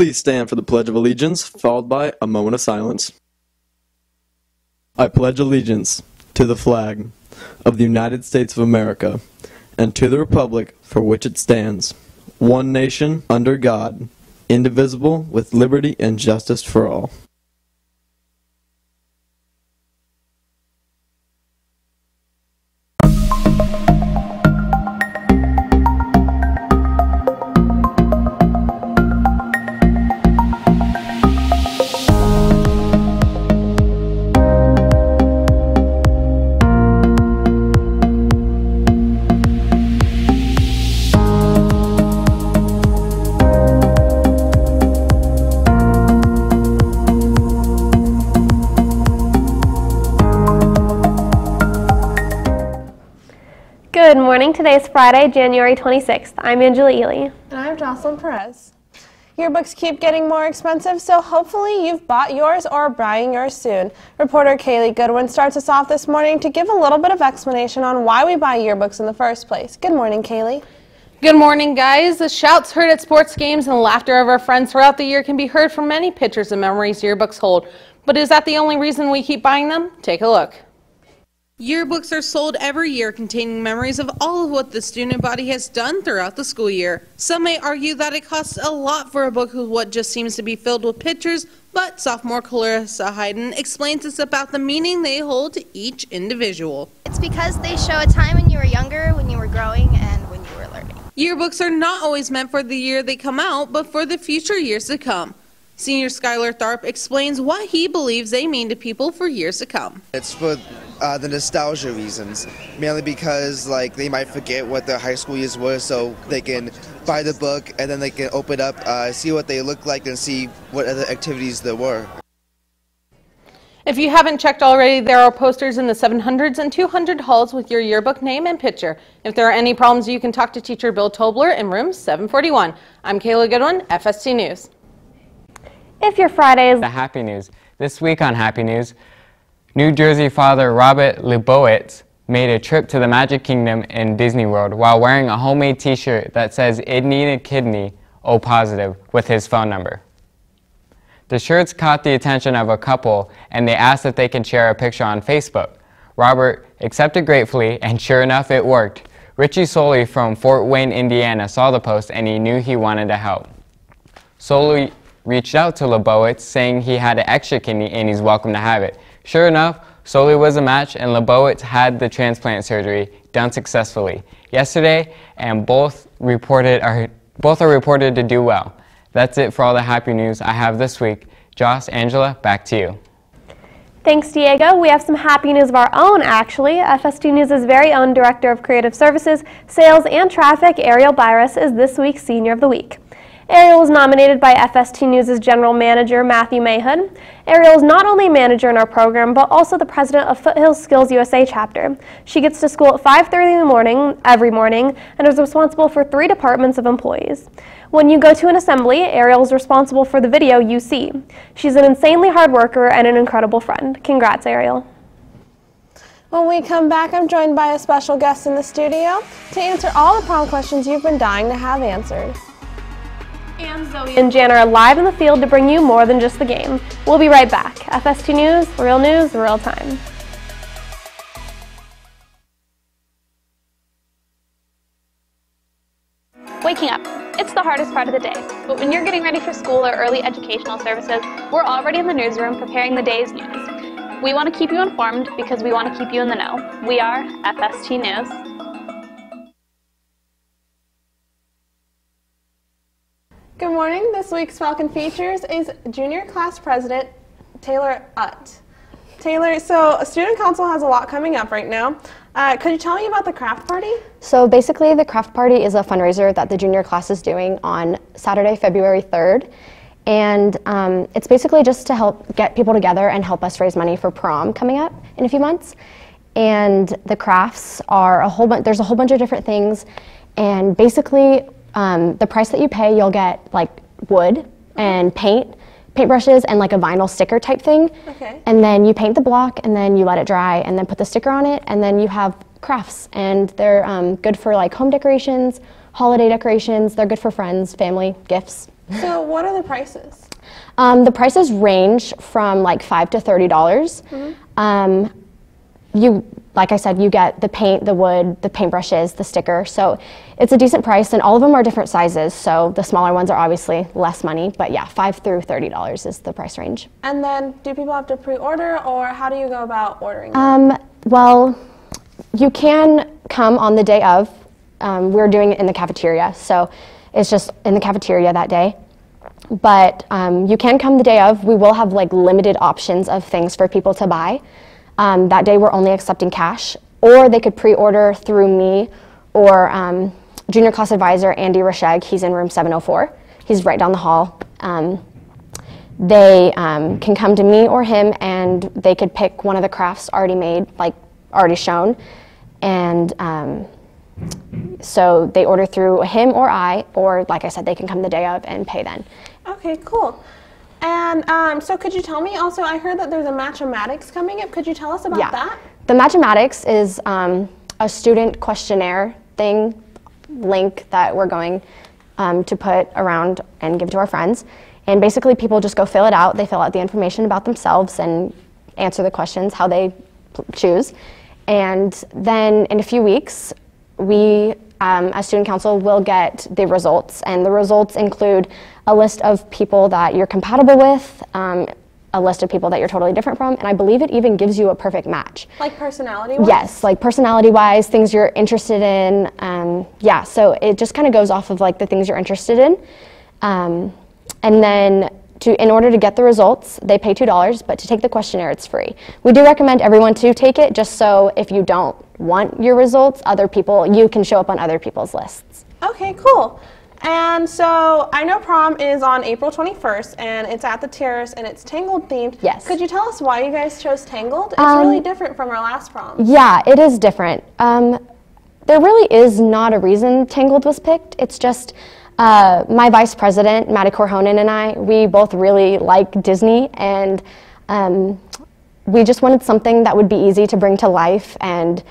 Please stand for the Pledge of Allegiance, followed by a moment of silence. I pledge allegiance to the flag of the United States of America and to the republic for which it stands, one nation, under God, indivisible, with liberty and justice for all. Good morning. Today is Friday, January 26th. I'm Angela Ely. And I'm Jocelyn Perez. Yearbooks keep getting more expensive, so hopefully you've bought yours or are buying yours soon. Reporter Kaylee Goodwin starts us off this morning to give a little bit of explanation on why we buy yearbooks in the first place. Good morning, Kaylee. Good morning, guys. The shouts heard at sports games and the laughter of our friends throughout the year can be heard from many pictures and memories yearbooks hold. But is that the only reason we keep buying them? Take a look. Yearbooks are sold every year containing memories of all of what the student body has done throughout the school year. Some may argue that it costs a lot for a book with what just seems to be filled with pictures, but sophomore Clarissa Hayden explains it's about the meaning they hold to each individual. It's because they show a time when you were younger, when you were growing, and when you were learning. Yearbooks are not always meant for the year they come out, but for the future years to come. Senior Skylar Tharp explains what he believes they mean to people for years to come. It's for the nostalgia reasons, mainly because they might forget what their high school years were, so they can buy the book and then they can open up, see what they look like and see what other activities there were. If you haven't checked already, there are posters in the 700s and 200 halls with your yearbook name and picture. If there are any problems, you can talk to teacher Bill Tobler in room 741. I'm Kayla Goodwin, FST News. If your Friday is the Happy News. This week on Happy News, New Jersey father Robert Leibowitz made a trip to the Magic Kingdom in Disney World while wearing a homemade t-shirt that says "It needed kidney, O positive" with his phone number. The shirts caught the attention of a couple and they asked if they can share a picture on Facebook. Robert accepted gratefully, and sure enough it worked. Richie Soley from Fort Wayne, Indiana saw the post and he knew he wanted to help. Soley reached out to Leibowitz saying he had an extra kidney and he's welcome to have it. Sure enough, Soley was a match and Leibowitz had the transplant surgery done successfully yesterday, and both are reported to do well. That's it for all the happy news I have this week. Joss, Angela, back to you. Thanks, Diego. We have some happy news of our own, actually. FST News' very own Director of Creative Services, Sales, and Traffic, Ariel Byras, is this week's Senior of the Week. Ariel was nominated by FST News' General Manager, Matthew Mayhood. Ariel is not only a manager in our program, but also the president of Foothill Skills USA chapter. She gets to school at 5:30 in the morning, every morning, and is responsible for 3 departments of employees. When you go to an assembly, Ariel is responsible for the video you see. She's an insanely hard worker and an incredible friend. Congrats, Ariel. When we come back, I'm joined by a special guest in the studio to answer all the prom questions you've been dying to have answered. And Zoe and Jan are live in the field to bring you more than just the game. We'll be right back. FST News, real time. Waking up. It's the hardest part of the day, but when you're getting ready for school or early educational services, we're already in the newsroom preparing the day's news. We want to keep you informed because we want to keep you in the know. We are FST News. Good morning. This week's Falcon Features is Junior Class President Taylor Utt. Taylor, so Student Council has a lot coming up right now. Could you tell me about the craft party? So basically the craft party is a fundraiser that the junior class is doing on Saturday, February 3rd. And it's basically just to help get people together and help us raise money for prom coming up in a few months. And the crafts are there's a whole bunch of different things. And basically the price that you pay, you'll get like wood and paintbrushes and like a vinyl sticker type thing. Okay. And then you paint the block and then you let it dry and then put the sticker on it, and then you have crafts, and they're good for like home decorations, holiday decorations. They're good for friends, family, gifts, So what are the prices? The prices range from like $5 to $30. Like I said, you get the paint, the wood, the paintbrushes, the sticker. So it's a decent price, and all of them are different sizes. So the smaller ones are obviously less money, but yeah, $5 through $30 is the price range. And then do people have to pre-order, or how do you go about ordering? Well, you can come on the day of. We're doing it in the cafeteria, so it's just in the cafeteria that day. But you can come the day of. We will have like limited options of things for people to buy. That day we're only accepting cash, or they could pre-order through me or junior class advisor Andy Rasheg. He's in room 704. He's right down the hall. They can come to me or him, and they could pick one of the crafts already made, like already shown, and so they order through him or I, or like I said, they can come the day of and pay then. Okay, cool. And so could you tell me also, I heard that there's a Match-O-Matics coming up. Could you tell us about that? The Match-O-Matics is a student questionnaire link that we're going to put around and give to our friends. And basically people just go fill it out. They fill out the information about themselves and answer the questions how they choose. And then in a few weeks, we as student council will get the results, and the results include a list of people that you're compatible with, a list of people that you're totally different from, and I believe it even gives you a perfect match. Like personality-wise? Yes, like personality-wise, things you're interested in. Yeah, so it just kind of goes off of like the things you're interested in. And then in order to get the results, they pay $2, but to take the questionnaire, it's free. We do recommend everyone to take it, just so if you don't want your results, you can show up on other people's lists. Okay, cool. And so I know prom is on April 21st, and it's at the Terrace, and it's Tangled themed. Yes. Could you tell us why you guys chose Tangled? It's really different from our last prom. Yeah, it is different. There really is not a reason Tangled was picked. It's just my vice president, Maddie Corhonen, and I, we both really like Disney, and we just wanted something that would be easy to bring to life and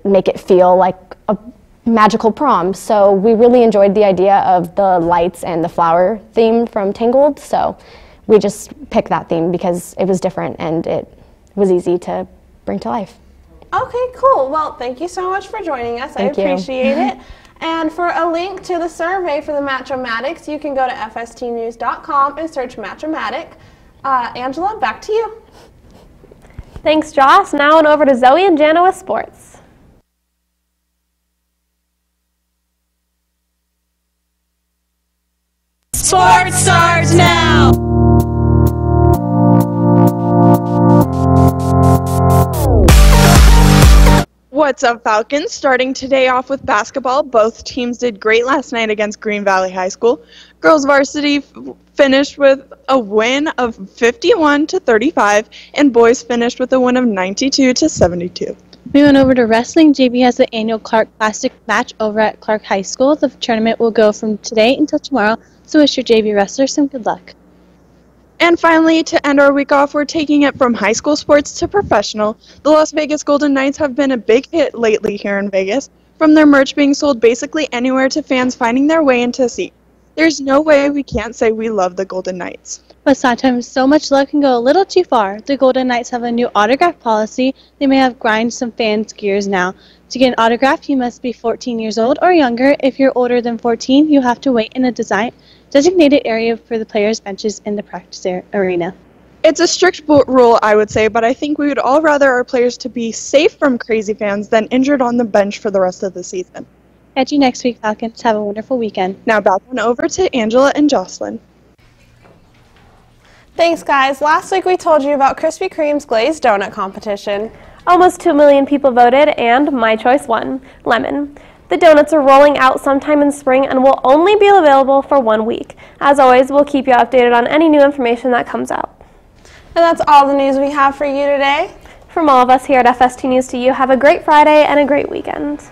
make it feel like a magical prom. So we really enjoyed the idea of the lights and the flower theme from Tangled, so we just picked that theme because it was different and it was easy to bring to life. Okay, cool. Well, thank you so much for joining us. Thank I appreciate it. And for a link to the survey for the Match-O-Matics, you can go to FSTNews.com and search Match-O-Matic. Angela, back to you. Thanks, Joss. Now on over to Zoe and Jana with sports. Sports starts now! What's up, Falcons? Starting today off with basketball, both teams did great last night against Green Valley High School. Girls varsity finished with a win of 51-35, and boys finished with a win of 92-72. We went over to wrestling. JV has the annual Clark Classic match over at Clark High School. The tournament will go from today until tomorrow, so wish your JV wrestlers some good luck. And finally, to end our week off, we're taking it from high school sports to professional. The Las Vegas Golden Knights have been a big hit lately here in Vegas, from their merch being sold basically anywhere to fans finding their way into a seat. There's no way we can't say we love the Golden Knights. But sometimes so much love can go a little too far. The Golden Knights have a new autograph policy. They may have grind some fans' gears now. To get an autograph, you must be 14 years old or younger. If you're older than 14, you have to wait in a designated area for the players' benches in the practice arena. It's a strict rule, I would say, but I think we would all rather our players to be safe from crazy fans than injured on the bench for the rest of the season. Catch you next week, Falcons. Have a wonderful weekend. Now back on over to Angela and Jocelyn. Thanks, guys. Last week we told you about Krispy Kreme's glazed donut competition. Almost 2 million people voted, and my choice won, lemon. The donuts are rolling out sometime in spring and will only be available for 1 week. As always, we'll keep you updated on any new information that comes out. And that's all the news we have for you today. From all of us here at FST News to you, have a great Friday and a great weekend.